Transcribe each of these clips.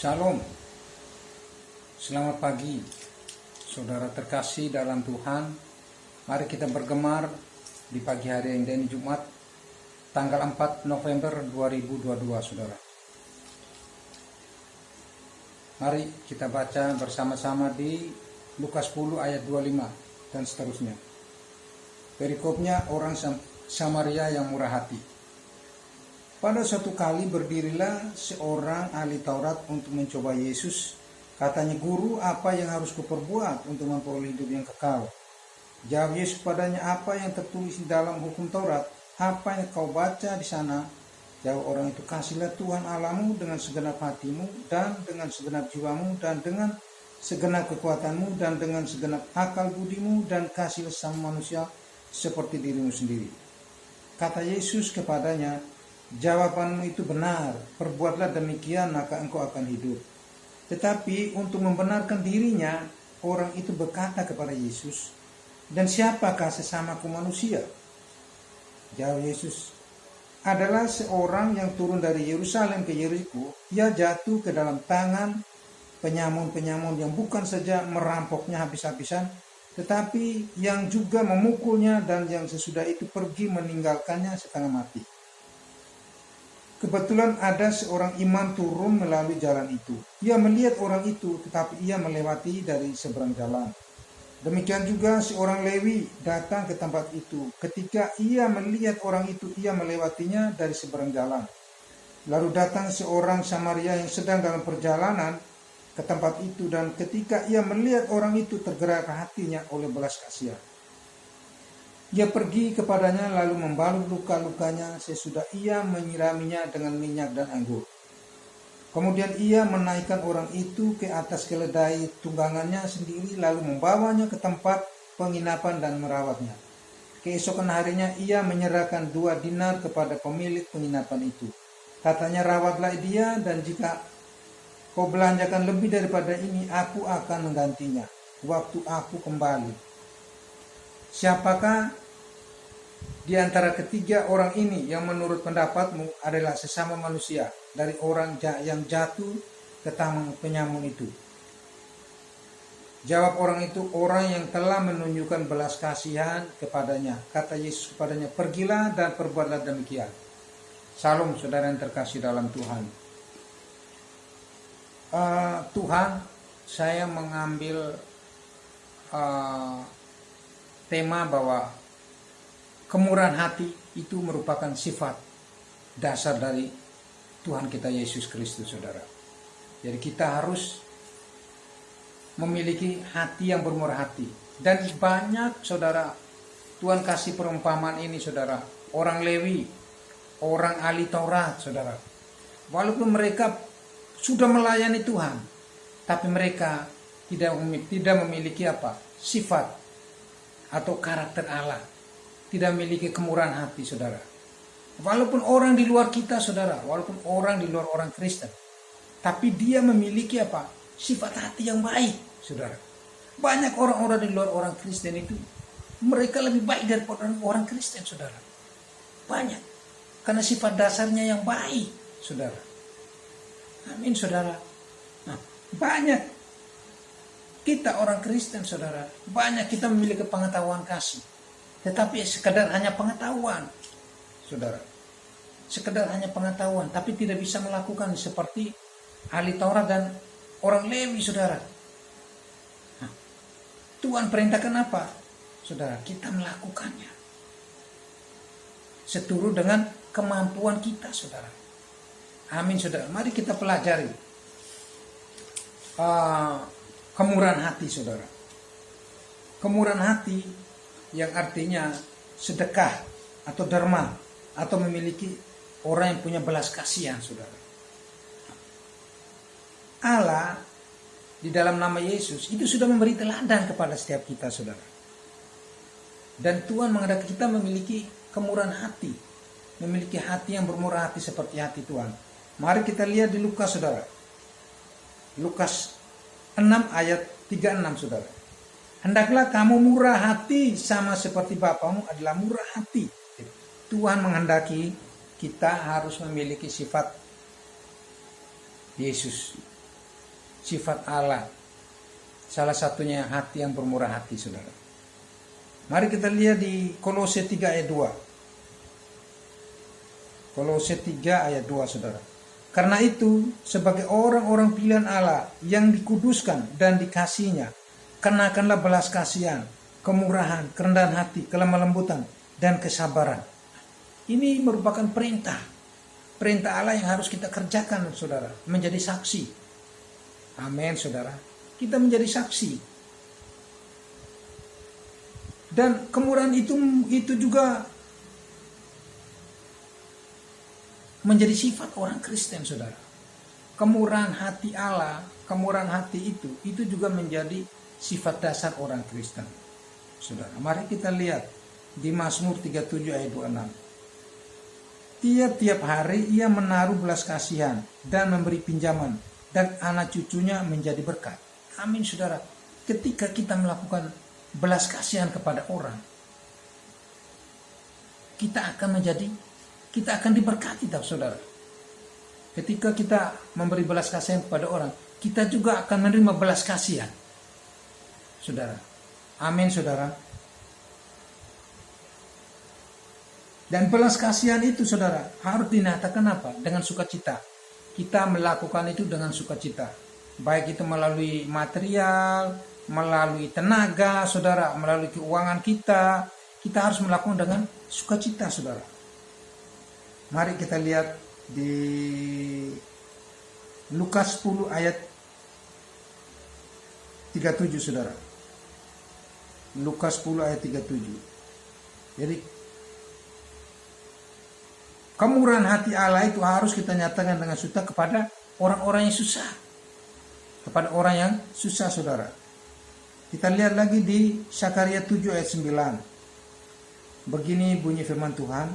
Shalom, selamat pagi saudara terkasih dalam Tuhan. Mari kita bergemar di pagi hari yang ini Jumat tanggal 4 November 2022 saudara. Mari kita baca bersama-sama di Lukas 10 ayat 25 dan seterusnya. Perikopnya orang Samaria yang murah hati. Pada suatu kali berdirilah seorang ahli Taurat untuk mencoba Yesus. Katanya, "Guru, apa yang harus kuperbuat untuk memperoleh hidup yang kekal?" Jawab Yesus padanya, "Apa yang tertulis di dalam hukum Taurat? Apa yang kau baca di sana?" Jawab orang itu, "Kasihlah Tuhan Allahmu dengan segenap hatimu dan dengan segenap jiwamu dan dengan segenap kekuatanmu dan dengan segenap akal budimu, dan kasihlah sama manusia seperti dirimu sendiri." Kata Yesus kepadanya, "Jawabanmu itu benar, perbuatlah demikian maka engkau akan hidup." Tetapi untuk membenarkan dirinya, orang itu berkata kepada Yesus, "Dan siapakah sesamaku manusia?" Jawab Yesus, "Adalah seorang yang turun dari Yerusalem ke Yeriko. Ia jatuh ke dalam tangan penyamun-penyamun yang bukan saja merampoknya habis-habisan, tetapi yang juga memukulnya, dan yang sesudah itu pergi meninggalkannya setengah mati. Kebetulan ada seorang imam turun melalui jalan itu. Ia melihat orang itu, tetapi ia melewati dari seberang jalan. Demikian juga seorang Lewi datang ke tempat itu. Ketika ia melihat orang itu, ia melewatinya dari seberang jalan. Lalu datang seorang Samaria yang sedang dalam perjalanan ke tempat itu, dan ketika ia melihat orang itu, tergerak hatinya oleh belas kasihan. Ia pergi kepadanya lalu membalut luka-lukanya, sesudah ia menyiraminya dengan minyak dan anggur. Kemudian ia menaikkan orang itu ke atas keledai tunggangannya sendiri, lalu membawanya ke tempat penginapan dan merawatnya. Keesokan harinya ia menyerahkan 2 dinar kepada pemilik penginapan itu. Katanya, "Rawatlah dia, dan jika kau belanjakan lebih daripada ini, aku akan menggantinya waktu aku kembali." Siapakah di antara ketiga orang ini yang menurut pendapatmu adalah sesama manusia dari orang yang jatuh ke tangan penyamun itu? Jawab orang itu, "Orang yang telah menunjukkan belas kasihan kepadanya." Kata Yesus kepadanya, "Pergilah dan perbuatlah demikian." Salam saudara yang terkasih dalam Tuhan. Tuhan, saya mengambil tema bahwa kemurahan hati itu merupakan sifat dasar dari Tuhan kita Yesus Kristus, saudara. Jadi kita harus memiliki hati yang bermurah hati. Dan banyak, saudara, Tuhan kasih perumpamaan ini, saudara. Orang Lewi, orang ahli Taurat, saudara. Walaupun mereka sudah melayani Tuhan, tapi mereka tidak memiliki sifat atau karakter Allah, tidak memiliki kemurahan hati, saudara. Walaupun orang di luar kita, saudara, walaupun orang di luar orang Kristen, tapi dia memiliki sifat hati yang baik, saudara. Banyak orang-orang di luar orang Kristen itu, mereka lebih baik daripada orang Kristen, saudara. Banyak, karena sifat dasarnya yang baik, saudara. Amin, saudara. Nah, banyak kita orang Kristen, saudara, banyak kita memiliki pengetahuan kasih, tetapi sekedar hanya pengetahuan, saudara. Sekedar hanya pengetahuan, tapi tidak bisa melakukan seperti ahli Taurat dan orang Lewi, saudara. Nah, Tuhan perintahkan apa, saudara? Kita melakukannya seturut dengan kemampuan kita, saudara. Amin, saudara. Mari kita pelajari kemurahan hati, saudara. Kemurahan hati yang artinya sedekah atau derma, atau memiliki orang yang punya belas kasihan, saudara. Allah di dalam nama Yesus itu sudah memberi teladan kepada setiap kita, saudara. Dan Tuhan menghendaki kita memiliki kemurahan hati, memiliki hati yang bermurah hati seperti hati Tuhan. Mari kita lihat di Lukas, saudara. Lukas 6 ayat 36, saudara. "Hendaklah kamu murah hati sama seperti Bapamu adalah murah hati." Tuhan menghendaki kita harus memiliki sifat Yesus. sifat Allah. Salah satunya hati yang bermurah hati, saudara. Mari kita lihat di Kolose 3 ayat 2. Kolose 3 ayat 2, saudara. Karena itu, sebagai orang-orang pilihan Allah yang dikuduskan dan dikasihinya, kenakanlah belas kasihan, kemurahan, kerendahan hati, kelemah lembutan, dan kesabaran. Ini merupakan perintah. Perintah Allah yang harus kita kerjakan, saudara. Menjadi saksi. Amin, saudara. Kita menjadi saksi. Dan kemurahan itu juga menjadi sifat orang Kristen, saudara. Kemurahan hati Allah, kemurahan hati itu juga menjadi sifat dasar orang Kristen, saudara. Mari kita lihat di Mazmur 37 ayat 26. Tiap-tiap hari ia menaruh belas kasihan dan memberi pinjaman, dan anak cucunya menjadi berkat. Amin, saudara. Ketika kita melakukan belas kasihan kepada orang, kita akan diberkati, saudara. Ketika kita memberi belas kasihan kepada orang, kita juga akan menerima belas kasihan, saudara. Amin, saudara. Dan belas kasihan itu, saudara, harus dinyatakan apa? Dengan sukacita. Kita melakukan itu dengan sukacita. Baik itu melalui material, melalui tenaga, saudara, melalui keuangan kita harus melakukan dengan sukacita, saudara. Mari kita lihat di Lukas 10 ayat 37, saudara. Lukas 10 ayat 37. Jadi kemurahan hati Allah itu harus kita nyatakan dengan suka kepada orang-orang yang susah. Kepada orang yang susah, saudara. Kita lihat lagi di Zakaria 7 ayat 9. Begini bunyi firman Tuhan.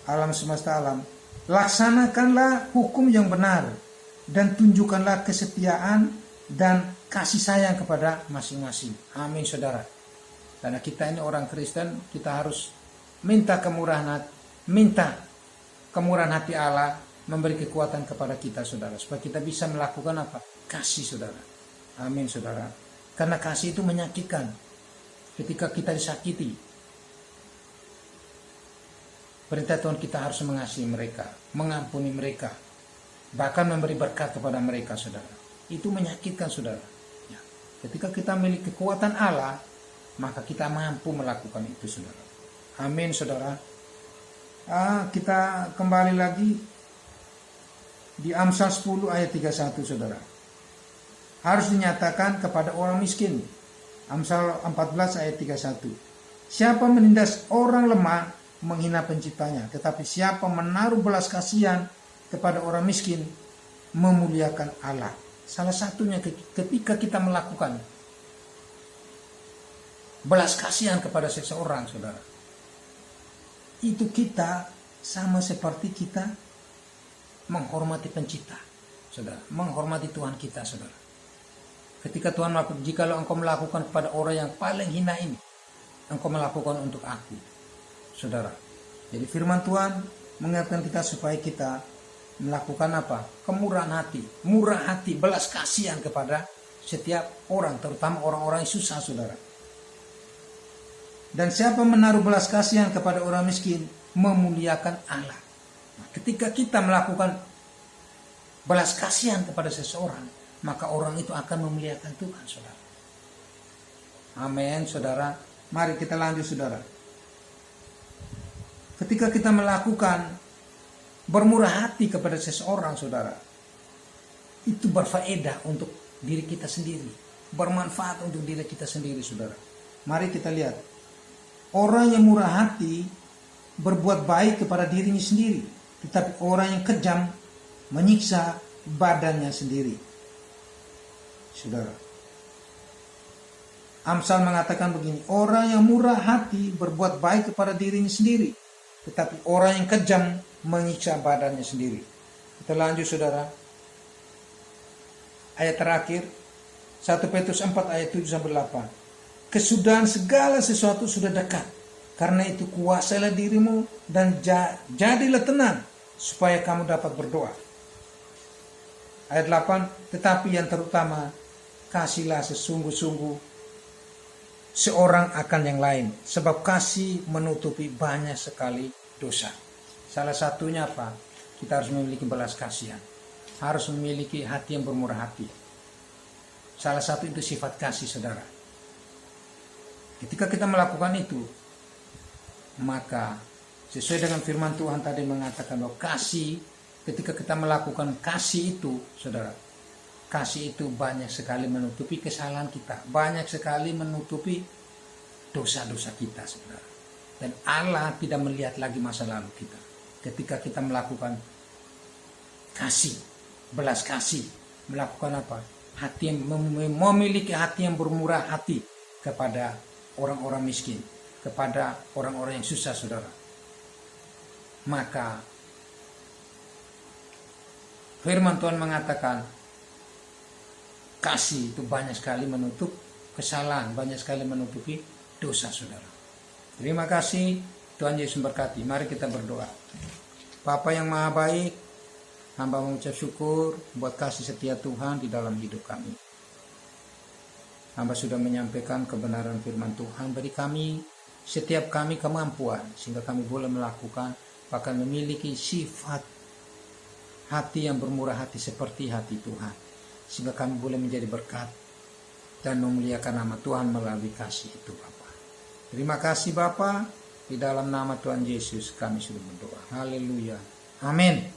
Alam semesta alam, laksanakanlah hukum yang benar dan tunjukkanlah kesetiaan dan kasih sayang kepada masing-masing. Amin, saudara. Karena kita ini orang Kristen, kita harus minta kemurahan hati Allah, memberi kekuatan kepada kita, saudara, supaya kita bisa melakukan apa? Kasih, saudara. Amin, saudara. Karena kasih itu menyakitkan. Ketika kita disakiti, perintah Tuhan kita harus mengasihi mereka, mengampuni mereka, bahkan memberi berkat kepada mereka, saudara. Itu menyakitkan, saudara. Ya. Ketika kita memiliki kekuatan Allah, maka kita mampu melakukan itu, saudara. Amin, saudara. Kita kembali lagi di Amsal 10 ayat 31, saudara. Harus dinyatakan kepada orang miskin. Amsal 14 ayat 31. Siapa menindas orang lemah menghina penciptanya, tetapi siapa menaruh belas kasihan kepada orang miskin memuliakan Allah. Salah satunya ketika kita melakukan belas kasihan kepada seseorang, saudara, itu kita sama seperti kita menghormati pencipta, saudara, menghormati Tuhan kita, saudara. Ketika Tuhan melakukan, jikalau engkau melakukan kepada orang yang paling hina ini, engkau melakukan untuk aku, saudara. Jadi firman Tuhan mengingatkan kita supaya kita melakukan apa? Kemurahan hati, murah hati, belas kasihan kepada setiap orang, terutama orang-orang yang susah, saudara. Dan siapa menaruh belas kasihan kepada orang miskin memuliakan Allah. Ketika kita melakukan belas kasihan kepada seseorang, maka orang itu akan memuliakan Tuhan, saudara. Amin, saudara. Mari kita lanjut, saudara. Ketika kita melakukan bermurah hati kepada seseorang, saudara, itu berfaedah untuk diri kita sendiri, bermanfaat untuk diri kita sendiri, saudara. Mari kita lihat. Orang yang murah hati berbuat baik kepada dirinya sendiri, tetapi orang yang kejam menyiksa badannya sendiri, saudara. Amsal mengatakan begini, orang yang murah hati berbuat baik kepada dirinya sendiri, tetapi orang yang kejam menyiksa badannya sendiri. Kita lanjut, saudara. Ayat terakhir 1 Petrus 4 ayat 7-8. Kesudahan segala sesuatu sudah dekat. Karena itu kuasailah dirimu dan jadilah tenang supaya kamu dapat berdoa. Ayat 8, tetapi yang terutama, kasihlah sesungguh-sungguh seorang akan yang lain, sebab kasih menutupi banyak sekali dosa. Salah satunya apa? Kita harus memiliki belas kasihan, harus memiliki hati yang bermurah hati. Salah satu itu sifat kasih, saudara. Ketika kita melakukan itu, maka sesuai dengan firman Tuhan tadi mengatakan bahwa kasih, ketika kita melakukan kasih itu, saudara, kasih itu banyak sekali menutupi kesalahan kita, banyak sekali menutupi dosa-dosa kita, saudara. Dan Allah tidak melihat lagi masa lalu kita. Ketika kita melakukan kasih, belas kasih, melakukan apa? Hati yang memiliki hati yang bermurah hati kepada orang-orang miskin, kepada orang-orang yang susah, saudara. Maka firman Tuhan mengatakan kasih itu banyak sekali menutup kesalahan, banyak sekali menutupi dosa, saudara. Terima kasih, Tuhan Yesus memberkati. Mari kita berdoa. Bapa yang maha baik, hamba mengucap syukur buat kasih setia Tuhan di dalam hidup kami. Hamba sudah menyampaikan kebenaran firman Tuhan bagi kami, setiap kami kemampuan, sehingga kami boleh melakukan, bahkan memiliki sifat hati yang bermurah hati seperti hati Tuhan, sehingga kami boleh menjadi berkat dan memuliakan nama Tuhan melalui kasih itu, Bapa. Terima kasih, Bapa. Di dalam nama Tuhan Yesus kami sudah berdoa. Haleluya. Amin.